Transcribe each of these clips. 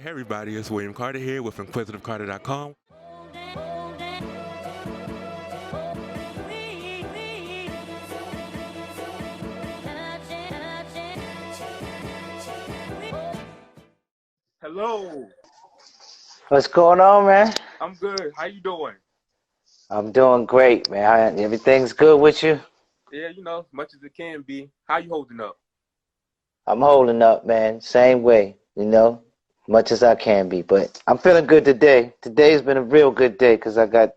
Hey everybody, it's William Carter here with InquisitiveCarter.com. Hello, What's going on, man? I'm good. How you doing? I'm doing great, man. Everything's good with you? Yeah, as much as it can be. How you holding up? I'm holding up, man. Same way, much as I can be. But I'm feeling good today. Today's been a real good day because I got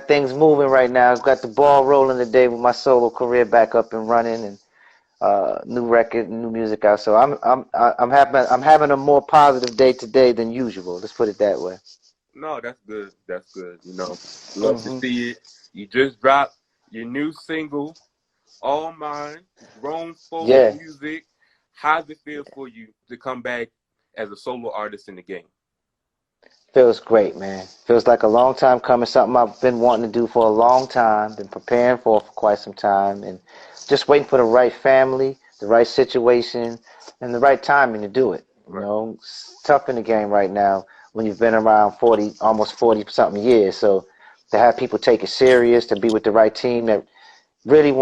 things moving right now. I've got the ball rolling today with my solo career back up and running, and new record, new music out. So I'm having a more positive day today than usual. Let's put it that way. No, that's good. That's good. Love to Hmm. see it. You just dropped your new single, All Mine, grown folk Yeah. music. How's it feel for you to come back as a solo artist in the game? Feels great, man. Feels like a long time coming, something I've been wanting to do for a long time, been preparing for quite some time, and just waiting for the right family, the right situation, and the right timing to do it. Right. It's tough in the game right now when you've been around 40, almost 40 something years. So to have people take it serious, to be with the right team that really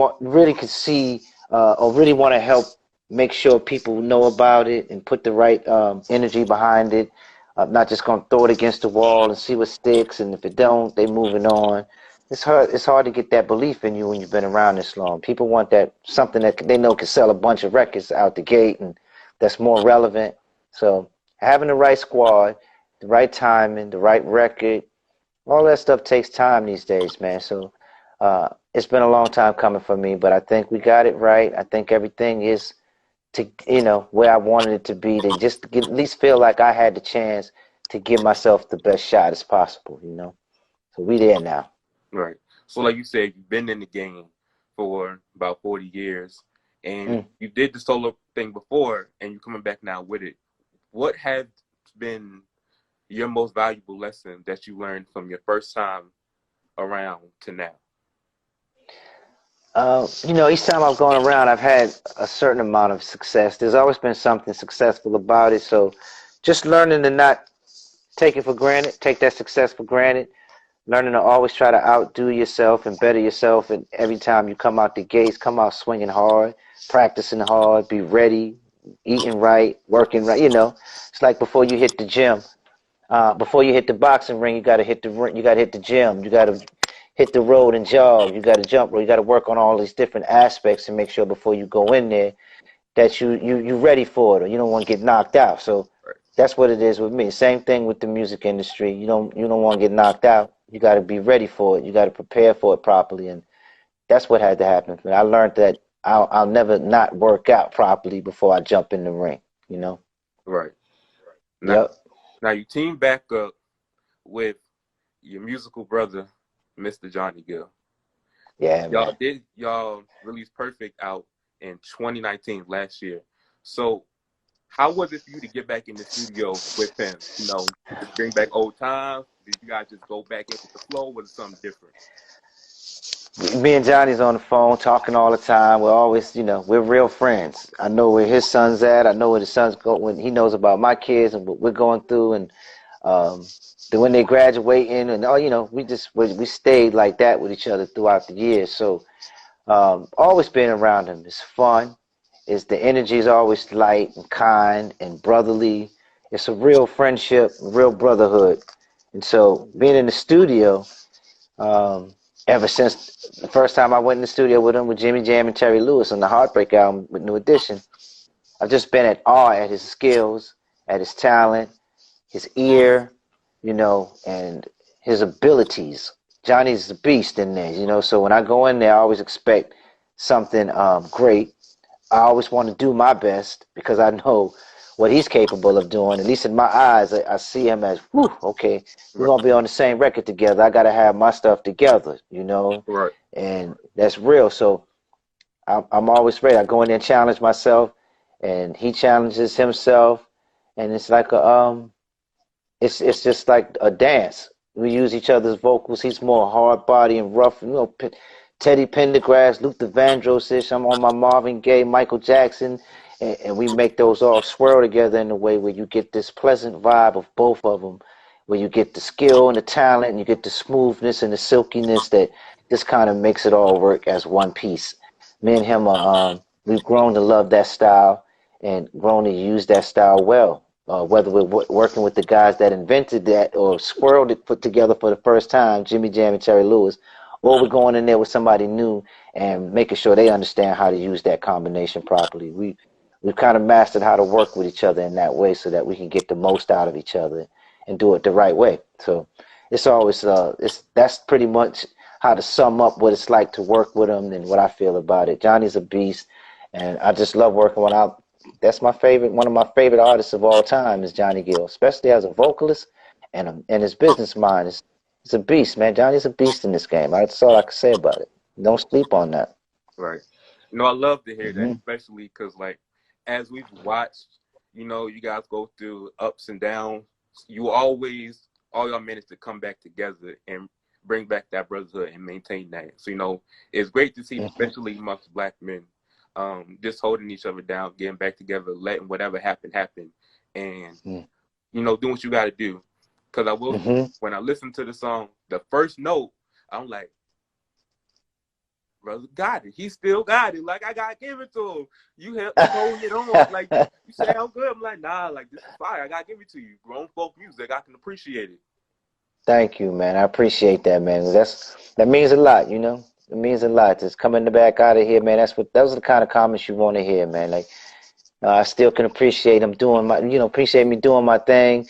could see, or really want to help make sure people know about it and put the right energy behind it. Not just gonna throw it against the wall and see what sticks, and if it don't, they moving on. It's hard. It's hard to get that belief in you when you've been around this long. People want that something that they know can sell a bunch of records out the gate, and that's more relevant. So having the right squad, the right timing, the right record, all that stuff takes time these days, man. So it's been a long time coming for me, but I think we got it right. I think everything is to where I wanted it to be. To just get, at least feel like I had the chance to give myself the best shot as possible. So we there now. Right. So, like you said, you've been in the game for about 40 years, and Mm. you did the solo thing before, and you're coming back now with it. What has been your most valuable lesson that you learned from your first time around to now? Each time I've gone around, I've had a certain amount of success. There's always been something successful about it. So just learning to not take it for granted, take that success for granted, learning to always try to outdo yourself and better yourself. And every time you come out the gates, come out swinging hard, practicing hard, be ready, eating right, working right. It's like before you hit the gym. Before you hit the boxing ring, you got to hit the ring. You got to hit the gym. You got to hit the road and jog. You got to jump rope. You got to work on all these different aspects and make sure before you go in there that you ready for it, or you don't want to get knocked out. So Right. that's what it is with me. Same thing with the music industry. You don't want to get knocked out. You got to be ready for it. You got to prepare for it properly, and that's what had to happen for me. I learned that I'll never not work out properly before I jump in the ring. You know. Right. Now, Yep. now you team back up with your musical brother, Mr. Johnny Gill. Yeah, man. Y'all released Perfect out in 2019 last year. So how was it for you to get back in the studio with him? Just bring back old times? Did you guys just go back in with the flow? Was it something different? Me and Johnny's on the phone talking all the time. We're always, we're real friends. I know where his son's at. I know where the son's go when he knows about my kids and what we're going through, and um, then when they graduating and we stayed like that with each other throughout the years. So always being around him is fun. Is the energy is always light and kind and brotherly. It's a real friendship, real brotherhood, and so being in the studio. Um, Ever since the first time I went in the studio with him with Jimmy Jam and Terry Lewis on the Heartbreak album with New Edition, I've just been at awe at his skills, at his talent, his ear, and his abilities. Johnny's a beast in there, so when I go in there, I always expect something great. I always want to do my best because I know what he's capable of doing. At least in my eyes, I see him as, whew, okay, we're Right. going to be on the same record together. I got to have my stuff together, Right. and that's real. So I'm always ready. I go in there and challenge myself, and he challenges himself, and it's like it's just like a dance. We use each other's vocals. He's more hard body and rough, Teddy Pendergrass, Luther Vandross-ish. I'm on my Marvin Gaye, Michael Jackson, and we make those all swirl together in a way where you get this pleasant vibe of both of them, where you get the skill and the talent, and you get the smoothness and the silkiness that just kind of makes it all work as one piece. Me and him are we've grown to love that style and grown to use that style well. Whether we're working with the guys that invented that or swirled it put together for the first time, Jimmy Jam and Terry Lewis, or we're going in there with somebody new and making sure they understand how to use that combination properly. We've kind of mastered how to work with each other in that way so that we can get the most out of each other and do it the right way. So it's always that's pretty much how to sum up what it's like to work with him and what I feel about it. Johnny's a beast, and I just love working with him. That's my favorite. One of my favorite artists of all time is Johnny Gill, especially as a vocalist and his business mind is a beast, man. Johnny's a beast in this game. That's all I can say about it. Don't sleep on that. Right. No, I love to hear that, Mm-hmm. especially because, like, as we've watched, you guys go through ups and downs. All y'all managed to come back together and bring back that brotherhood and maintain that. So, it's great to see, especially amongst Black men, just holding each other down, getting back together, letting whatever happen, and, doing what you got to do. Because I will, when I listen to the song, the first note, I'm like, brother got it. He still got it. Like, I got to give it to him. You holding it on. Like, you say, I'm good. I'm like, nah, like, this is fire. I got to give it to you. Grown folk music. I can appreciate it. Thank you, man. I appreciate that, man. That means a lot, It means a lot. Just coming back out of here, man. Those are the kind of comments you want to hear, man. Like, I still can appreciate him doing appreciate me doing my thing.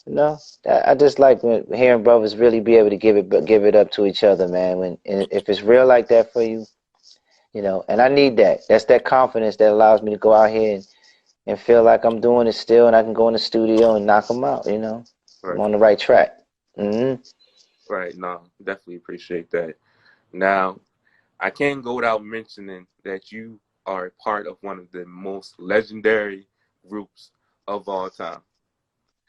I just like hearing brothers really be able to give it up to each other, man. If it's real like that for you, and I need that. That's that confidence that allows me to go out here and feel like I'm doing it still, and I can go in the studio and knock them out. I'm on the right track. Right. No, definitely appreciate that. Now, I can't go without mentioning that you are a part of one of the most legendary groups of all time.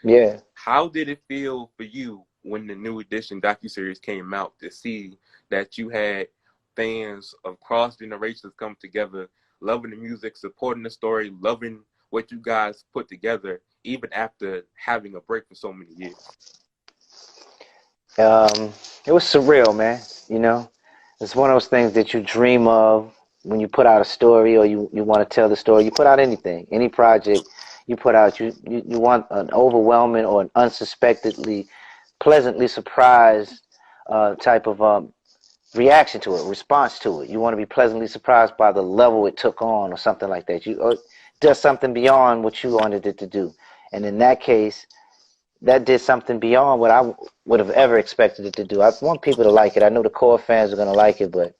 Yeah. How did it feel for you when the New Edition docu-series came out to see that you had fans of cross generations come together, loving the music, supporting the story, loving what you guys put together, even after having a break for so many years? It was surreal, man. It's one of those things that you dream of when you put out a story or you want to tell the story. You put out anything, any project you put out, you want an overwhelming or an unsuspectedly, pleasantly surprised type of reaction to it, response to it. You want to be pleasantly surprised by the level it took on or something like that. It does something beyond what you wanted it to do. And in that case, that did something beyond what I would have ever expected it to do. I want people to like it. I know the core fans are going to like it, but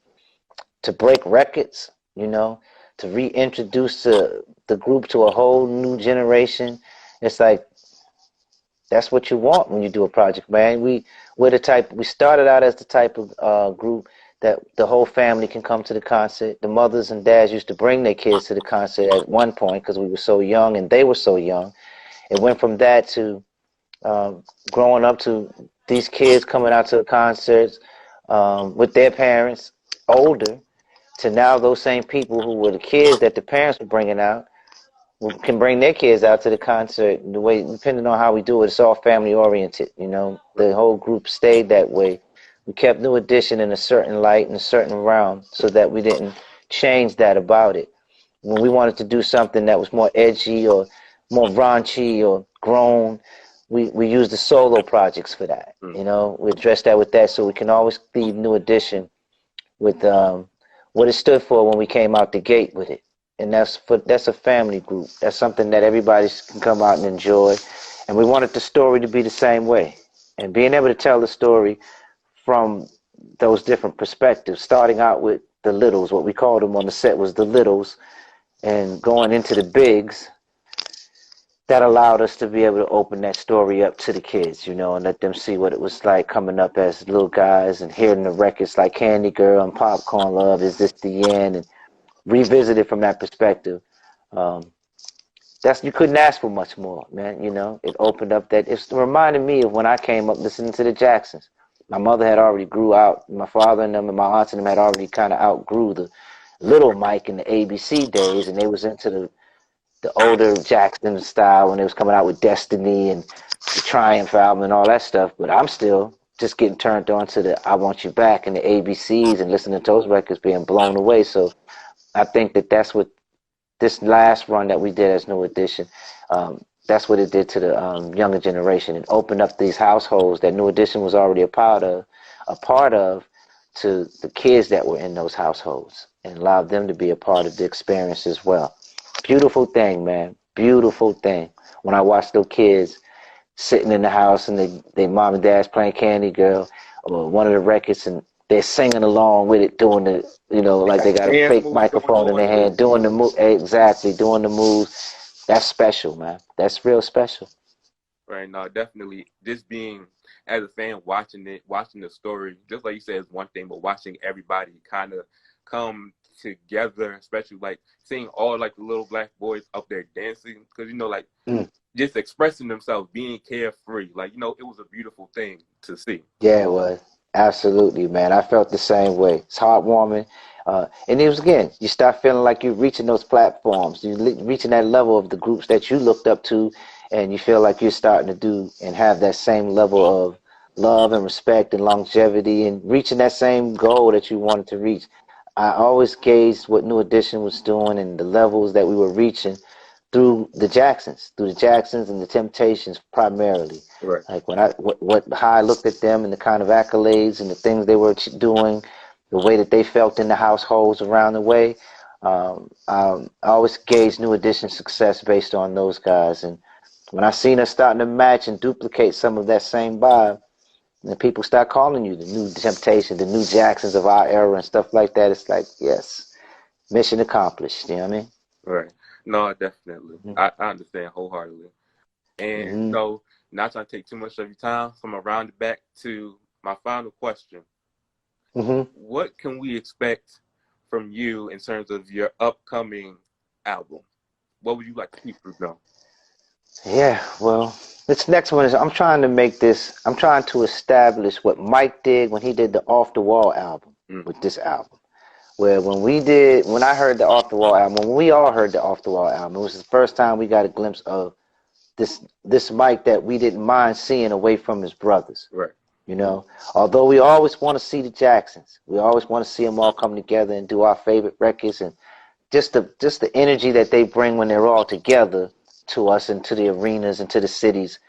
to break records, to reintroduce the group to a whole new generation, it's like, that's what you want when you do a project, man. We started out as the type of group that the whole family can come to the concert. The mothers and dads used to bring their kids to the concert at one point because we were so young and they were so young. It went from that to growing up to these kids coming out to the concerts with their parents older, to now those same people who were the kids that the parents were bringing out can bring their kids out to the concert. The way, depending on how we do it, it's all family oriented. The whole group stayed that way. We kept New Edition in a certain light and a certain realm so that we didn't change that about it. When we wanted to do something that was more edgy or more raunchy or grown, we use the solo projects for that. We address that with that, so we can always leave New Edition with what it stood for when we came out the gate with it. And that's a family group. That's something that everybody can come out and enjoy. And we wanted the story to be the same way. And being able to tell the story from those different perspectives, starting out with the littles, what we called them on the set was the littles, and going into the bigs, that allowed us to be able to open that story up to the kids, and let them see what it was like coming up as little guys and hearing the records like Candy Girl and Popcorn Love, Is This the End, and revisit it from that perspective. You couldn't ask for much more, man. It opened up that. It reminded me of when I came up listening to the Jacksons. My mother had already grew out. My father and them and my aunts and them had already kind of outgrew the Little Mike in the ABC days, and they was into the older Jackson style when it was coming out with Destiny and the Triumph album and all that stuff. But I'm still just getting turned on to the I Want You Back and the ABCs and listening to those records, being blown away. So I think that that's what this last run that we did as New Edition, that's what it did to the younger generation. It opened up these households that New Edition was already a part of to the kids that were in those households, and allowed them to be a part of the experience as well. Beautiful thing, man. Beautiful thing. When I watch those kids sitting in the house and they mom and dad's playing Candy Girl or one of the records, and they're singing along with it, doing the, like they got a Dance fake moves going microphone in on their too. hand, doing the move, exactly, doing the moves. That's special, man. That's real special. Right now, definitely just being as a fan, watching the story, just like you said, is one thing, but watching everybody kind of come together, especially like seeing all like the little black boys up there dancing, because like just expressing themselves, being carefree, like it was a beautiful thing to see. Yeah, it was. Absolutely, man. I felt the same way. It's heartwarming. And it was, again, you start feeling like you're reaching those platforms. You're reaching that level of the groups that you looked up to, and you feel like you're starting to do and have that same level of love and respect and longevity and reaching that same goal that you wanted to reach. I always gauged what New Edition was doing and the levels that we were reaching through the Jacksons and the Temptations primarily. Right. Like when how I looked at them and the kind of accolades and the things they were doing, the way that they felt in the households around the way, I always gauged New Edition success based on those guys. And when I seen us starting to match and duplicate some of that same vibe, and people start calling you the new Temptation, the new Jacksons of our era and stuff like that, it's like, yes, mission accomplished. You know what I mean? Right. No, definitely. Mm-hmm. I understand wholeheartedly. And Mm-hmm. so, not trying to take too much of your time, so I'm going to round it back to my final question. Mm-hmm. What can we expect from you in terms of your upcoming album? What would you like to people know? Yeah, well, this next one is I'm trying to establish what Mike did when he did the Off the Wall album with this album. Where when I heard the Off the Wall album, when we all heard the Off the Wall album, it was the first time we got a glimpse of this Mike that we didn't mind seeing away from his brothers. Right. Although we always want to see the Jacksons, we always want to see them all come together and do our favorite records, and just the energy that they bring when they're all together to us and to the arenas and to the cities.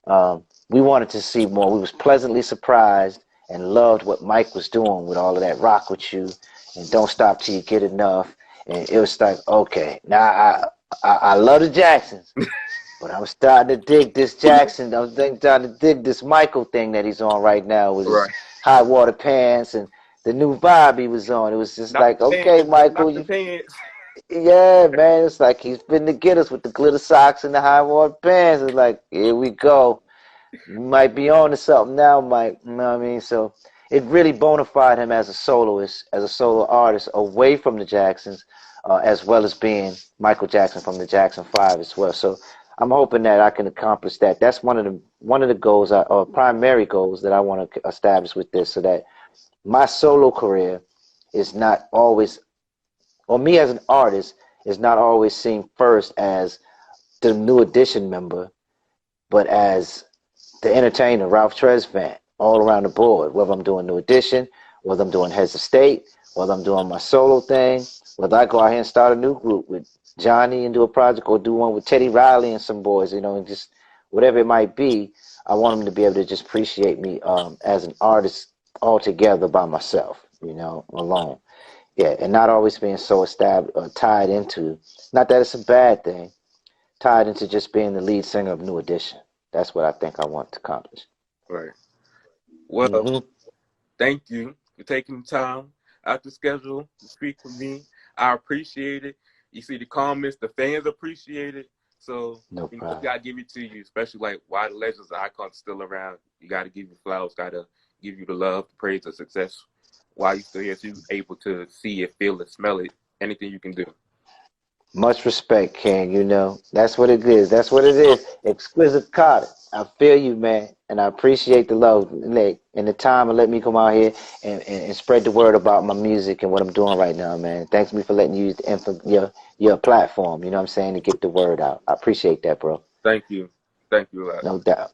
We wanted to see more. We was pleasantly surprised and loved what Mike was doing with all of that Rock With You and Don't Stop Till You Get Enough. And it was like, okay, now I love the Jacksons, but I'm starting to dig this Jackson. I'm starting to dig this Michael thing that he's on right now with his high water pants and the new vibe he was on. It was just like, okay, Michael, yeah, man, it's like he's been to get us with the glitter socks and the high water pants. It's like, here we go. You might be on to something now, Mike. You know what I mean? So it really bona fide him as a soloist, as a solo artist, away from the Jacksons, as well as being Michael Jackson from the Jackson 5 as well. So I'm hoping that I can accomplish that. That's one of the goals, or primary goals that I want to establish with this, so that my solo career is not always, or me as an artist is not always seen first as the New Edition member, but as the entertainer, Ralph Tresvant, all around the board, whether I'm doing New Edition, whether I'm doing Heads of State, whether I'm doing my solo thing, whether I go out here and start a new group with Johnny and do a project, or do one with Teddy Riley and some boys, and just whatever it might be, I want them to be able to just appreciate me as an artist altogether by myself, alone. Yeah, and not always being so established or tied into, not that it's a bad thing, tied into just being the lead singer of New Edition. That's what I think I want to accomplish. Right. Well, thank you for taking the time out the schedule to speak with me. I appreciate it. You see the comments, the fans appreciate it. So no you problem. got to give it to you, especially like why the legends, the icons still around. You got to give you flowers, got to give you the love, the praise, the success. While you still here, so you're able to see it, feel it, smell it, anything you can do. Much respect, King. You know, that's what it is. That's what it is. Exquisite Carter. I feel you, man, and I appreciate the love, like, and the time and let me come out here and spread the word about my music and what I'm doing right now, man. Thanks me for letting you use your platform. You know what I'm saying, to get the word out. I appreciate that, bro. Thank you. Thank you a lot. No doubt.